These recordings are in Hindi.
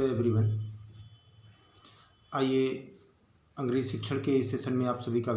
Hello everyone. आइए अंग्रेजी शिक्षण के इस सेशन में आप सभी का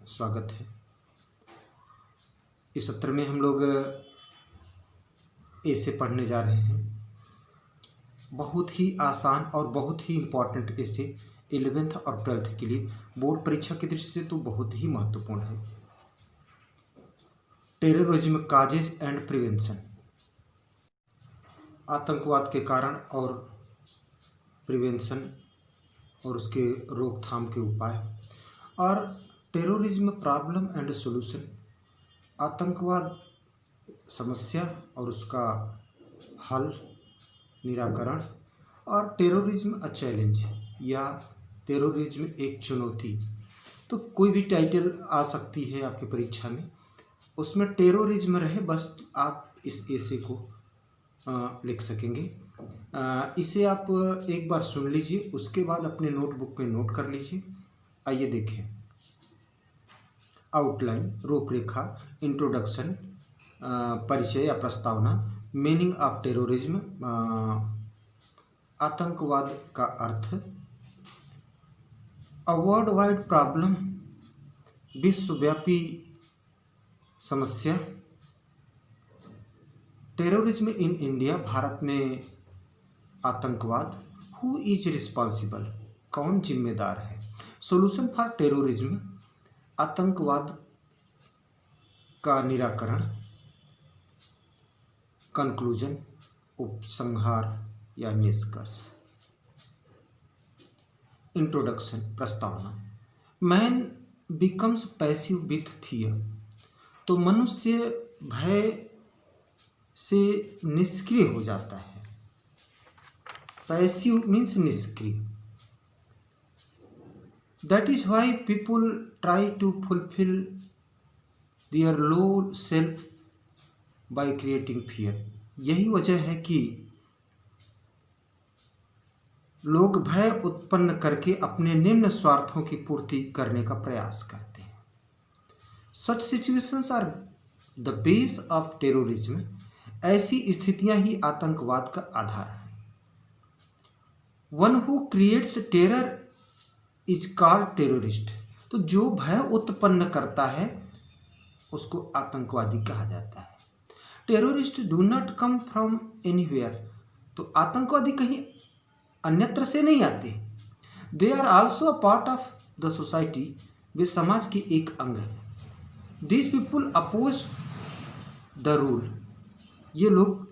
स्वागत है। इस सत्र में हम लोग ऐसे पढ़ने जा रहे हैं। बहुत ही आसान और बहुत ही इम्पॉर्टेंट ऐसे 11th और 12th के लिए बोर्ड परीक्षा की दृष्टि से तो बहुत ही महत्वपूर्ण है। टेररिज्म काजेज एंड प्रिवेंशन, आतंकवाद के कारण और प्रिवेंशन और उसके रोकथाम के उपाय, और टेररिज्म प्रॉब्लम एंड सॉल्यूशन, आतंकवाद समस्या और उसका हल निराकरण, और टेररिज्म अ चैलेंज या टेररिज्म एक चुनौती। तो कोई भी टाइटल आ सकती है आपकी परीक्षा में, उसमें टेररिज्म रहे बस आप इस ऐसे को लिख सकेंगे। इसे आप एक बार सुन लीजिए, उसके बाद अपने नोटबुक पे नोट कर लीजिए। आइए देखें। आउटलाइन, रूपरेखा, इंट्रोडक्शन, परिचय या प्रस्तावना, मीनिंग ऑफ टेररिज्म, आतंकवाद का अर्थ, अ वर्ल्ड वाइड प्रॉब्लम, विश्वव्यापी समस्या, टेररिज्म इन इंडिया, भारत में आतंकवाद, हु इज रिस्पॉन्सिबल, कौन जिम्मेदार है, सॉल्यूशन फॉर टेररिज्म, आतंकवाद का निराकरण, कंक्लूजन, उपसंहार या निष्कर्ष। इंट्रोडक्शन, प्रस्तावना। Man becomes passive with fear, तो मनुष्य भय से निष्क्रिय हो जाता है। पैसिव मीन्स निष्क्रिय। That is why people try to fulfil their low self by creating fear. यही वजह है कि लोग भय उत्पन्न करके अपने निम्न स्वार्थों की पूर्ति करने का प्रयास करते हैं। Such situations are the base of terrorism, ऐसी स्थितियां ही आतंकवाद का आधार है। One who creates terror is called terrorist, तो जो भय उत्पन्न करता है उसको आतंकवादी कहा जाता है। Terrorist do not come from anywhere, तो आतंकवादी कहीं अन्यत्र से नहीं आते। They are also a part of the society, वे समाज के एक अंग है। These people oppose the rule, ये लोग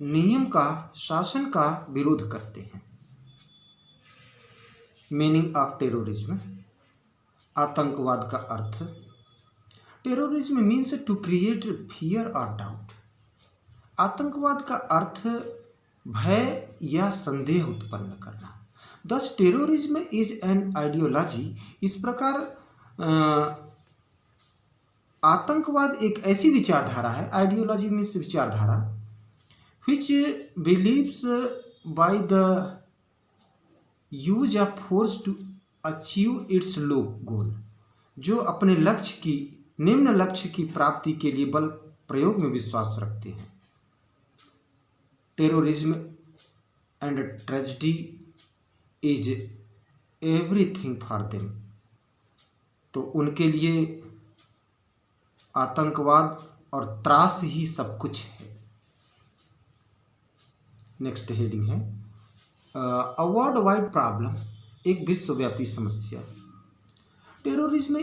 नियम का, शासन का विरोध करते हैं। मीनिंग ऑफ टेररिज्म, आतंकवाद का अर्थ। Terrorism means to create fear और डाउट। आतंकवाद का अर्थ भय या संदेह उत्पन्न करना। दस टेररिज्म इज एन आइडियोलॉजी, इस प्रकार आतंकवाद एक ऐसी विचारधारा है, आइडियोलॉजी मीन्स विचारधारा, which believes by the use of force to achieve its low goal, जो अपने लक्ष्य की, निम्न लक्ष्य की प्राप्ति के लिए बल प्रयोग में विश्वास रखते हैं। Terrorism and tragedy is everything for them, तो उनके लिए आतंकवाद और त्रास ही सब कुछ है। नेक्स्ट हेडिंग है अ वर्ल्ड वाइड प्रॉब्लम, एक विश्वव्यापी समस्या। Terrorism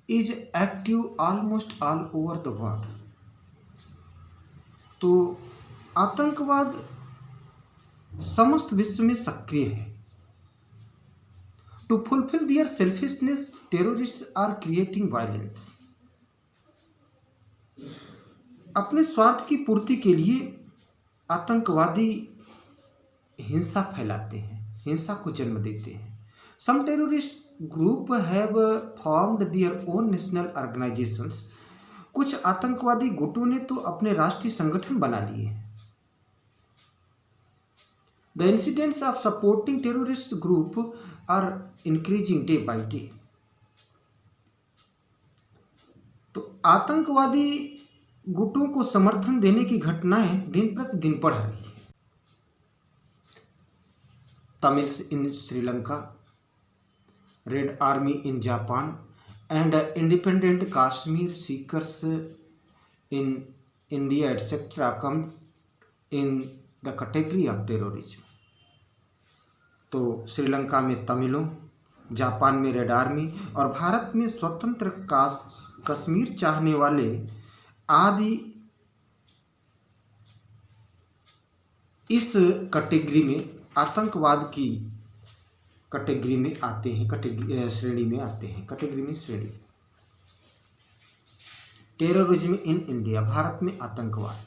is active almost all over the world, तो आतंकवाद समस्त विश्व में सक्रिय है। To fulfil their selfishness, terrorist are creating violence, अपने स्वार्थ की पूर्ति के लिए आतंकवादी हिंसा फैलाते हैं, हिंसा को जन्म देते हैं। Some terrorist group have formed their own national organisations, कुछ आतंकवादी गुटों ने तो अपने राष्ट्रीय संगठन बना लिए हैं। The incidents of supporting terrorist group are increasing day by day, तो आतंकवादी गुटों को समर्थन देने की घटनाएं दिन प्रतिदिन बढ़ रही है। Tamils in Sri Lanka, Red Army in Japan, and independent Kashmir seekers in India, etc., come in the category of terrorism. तो श्रीलंका में तमिलों, जापान में रेड आर्मी और भारत में स्वतंत्र कश्मीर चाहने वाले आदि इस कैटेगरी में, आतंकवाद की कैटेगरी में आते हैं, श्रेणी में आते हैं। कैटेगरी में श्रेणी। टेररिज्म इन इंडिया, भारत में आतंकवाद।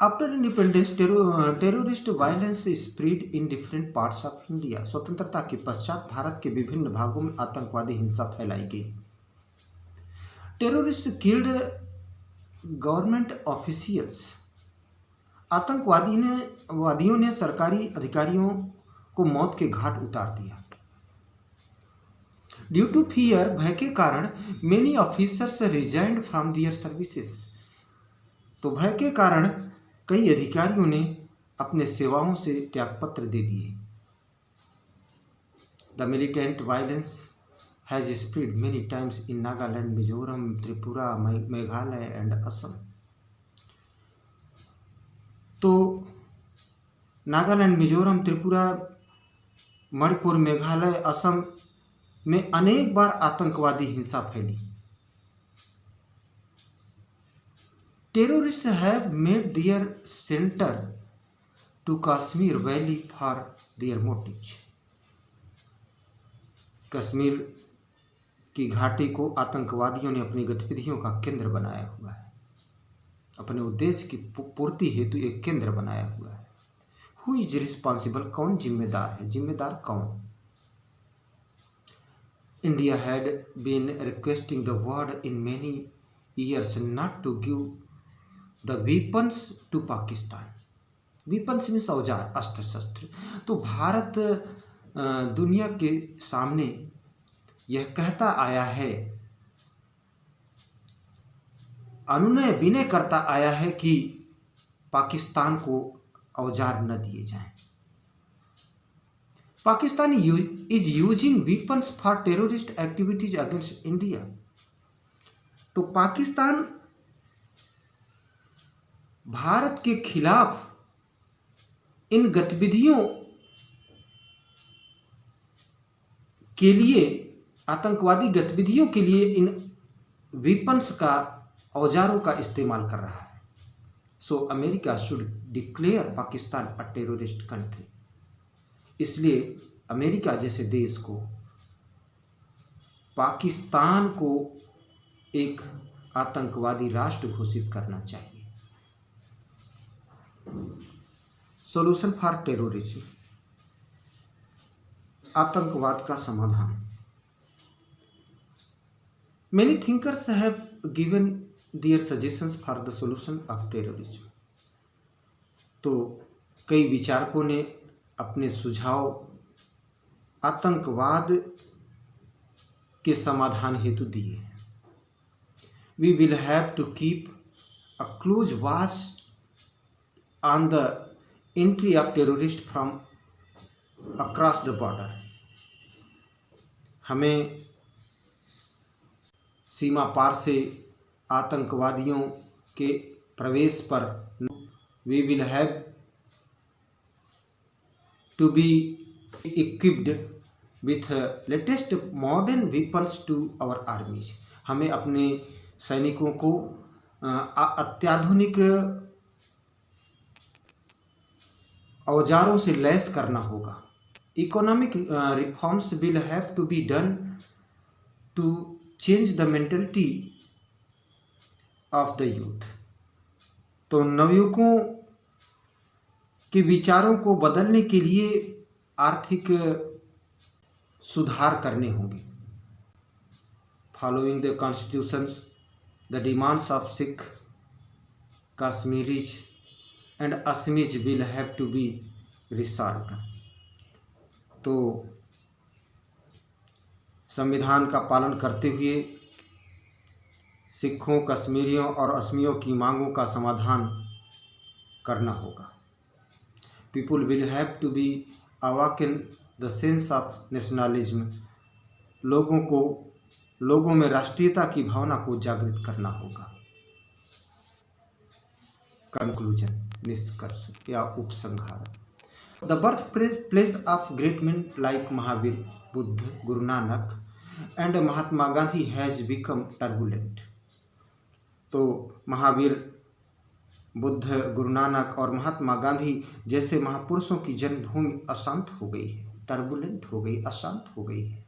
After independence terrorist violence spread in different parts of India. स्वतंत्रता के पश्चात भारत के विभिन्न भागों में आतंकवादी हिंसा फैलाई गई। Terrorist killed government officials. आतंकवादियों ने सरकारी अधिकारियों को मौत के घाट उतार दिया। ड्यू टू फियर, भय के कारण, many officers resigned from their services. तो भय के कारण कई अधिकारियों ने अपने सेवाओं से त्यागपत्र दे दिए। The militant violence has spread many times in Nagaland, Mizoram, Tripura, Meghalaya and Assam. तो नागालैंड, मिजोरम, त्रिपुरा, मणिपुर, मेघालय, असम में अनेक बार आतंकवादी हिंसा फैली। Terrorists have made their center to Kashmir Valley for their motives. Kashmir की घाटी को आतंकवादियों ने अपनी गतिविधियों का केंद्र बनाया हुआ है, अपने उद्देश्य की पूर्ति हेतु एक केंद्र बनाया हुआ है। Who is responsible? कौन जिम्मेदार है? जिम्मेदार कौन? India had been requesting the world in many years not to give the weapons to Pakistan. weapons means औजार, अस्त्र शस्त्र। तो भारत दुनिया के सामने यह कहता आया है, अनुनय विनय करता आया है कि पाकिस्तान को औजार न दिए जाएं। Pakistan is using weapons for terrorist activities against India. तो पाकिस्तान भारत के खिलाफ इन गतिविधियों के लिए, आतंकवादी गतिविधियों के लिए इन वेपन्स का, औजारों का इस्तेमाल कर रहा है। So America should declare Pakistan a terrorist country. इसलिए अमेरिका जैसे देश को पाकिस्तान को एक आतंकवादी राष्ट्र घोषित करना चाहिए। सॉल्यूशन फॉर टेररिज्म, आतंकवाद का समाधान। Many thinkers have given their suggestions for the solution of terrorism. तो कई विचारकों ने अपने सुझाव आतंकवाद के समाधान हेतु दिए हैं। We will have to keep a close watch on the entry of terrorists from across the border. हमें सीमा पार से आतंकवादियों के प्रवेश पर we will have to be equipped with latest modern weapons to our armies. हमें अपने सैनिकों को अत्याधुनिक औजारों से लैस करना होगा। Economic reforms will have to be done to change the mentality of the youth. तो नवयुवकों के विचारों को बदलने के लिए आर्थिक सुधार करने होंगे। Following the constitutions, the demands of Sikh, Kashmiris and Assamese will have to be resolved. तो संविधान का पालन करते हुए सिखों, कश्मीरियों और असमियों की मांगों का समाधान करना होगा। People will have to be awaken the sense of nationalism, लोगों में राष्ट्रीयता की भावना को जागृत करना होगा। कंक्लूजन, निष्कर्ष या उपसंहार। The birth place of great man like Mahavir, Buddha, Guru Nanak and Mahatma Gandhi has become turbulent. तो महावीर, बुद्ध, गुरु नानक और महात्मा गांधी जैसे महापुरुषों की जन्मभूमि अशांत हो गई है, टर्बुलेंट हो गई, अशांत हो गई है।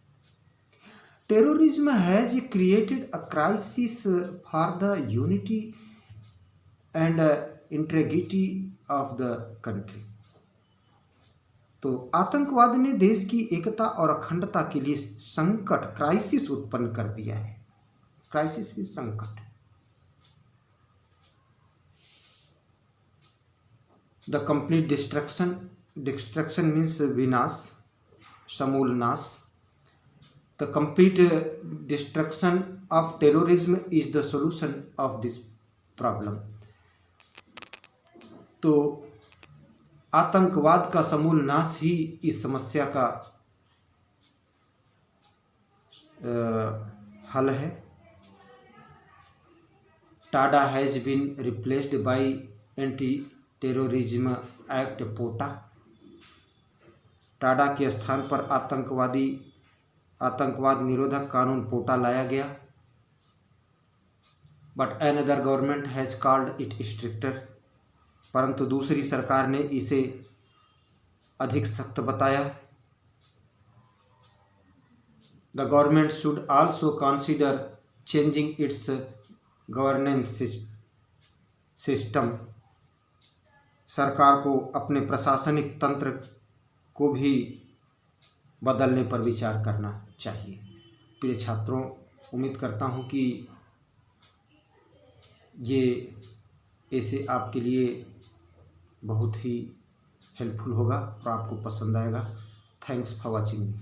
Terrorism has created a crisis for the unity and integrity of the country. तो आतंकवाद ने देश की एकता और अखंडता के लिए संकट, क्राइसिस उत्पन्न कर दिया है। क्राइसिस भी संकट। द कंप्लीट डिस्ट्रक्शन मीन्स विनाश, समूल नाश। The complete destruction of terrorism is the solution of this problem. तो आतंकवाद का समूल नाश ही इस समस्या का हल है। TADA has been replaced by anti terrorism act POTA. TADA के स्थान पर आतंकवाद निरोधक कानून पोटा लाया गया। But another government has called it stricter, परंतु दूसरी सरकार ने इसे अधिक सख्त बताया। The government should also consider changing its governance system. सरकार को अपने प्रशासनिक तंत्र को भी बदलने पर विचार करना चाहिए। प्रिय छात्रों, उम्मीद करता हूँ कि ये ऐसे आपके लिए बहुत ही हेल्पफुल होगा और आपको पसंद आएगा। Thanks for watching me.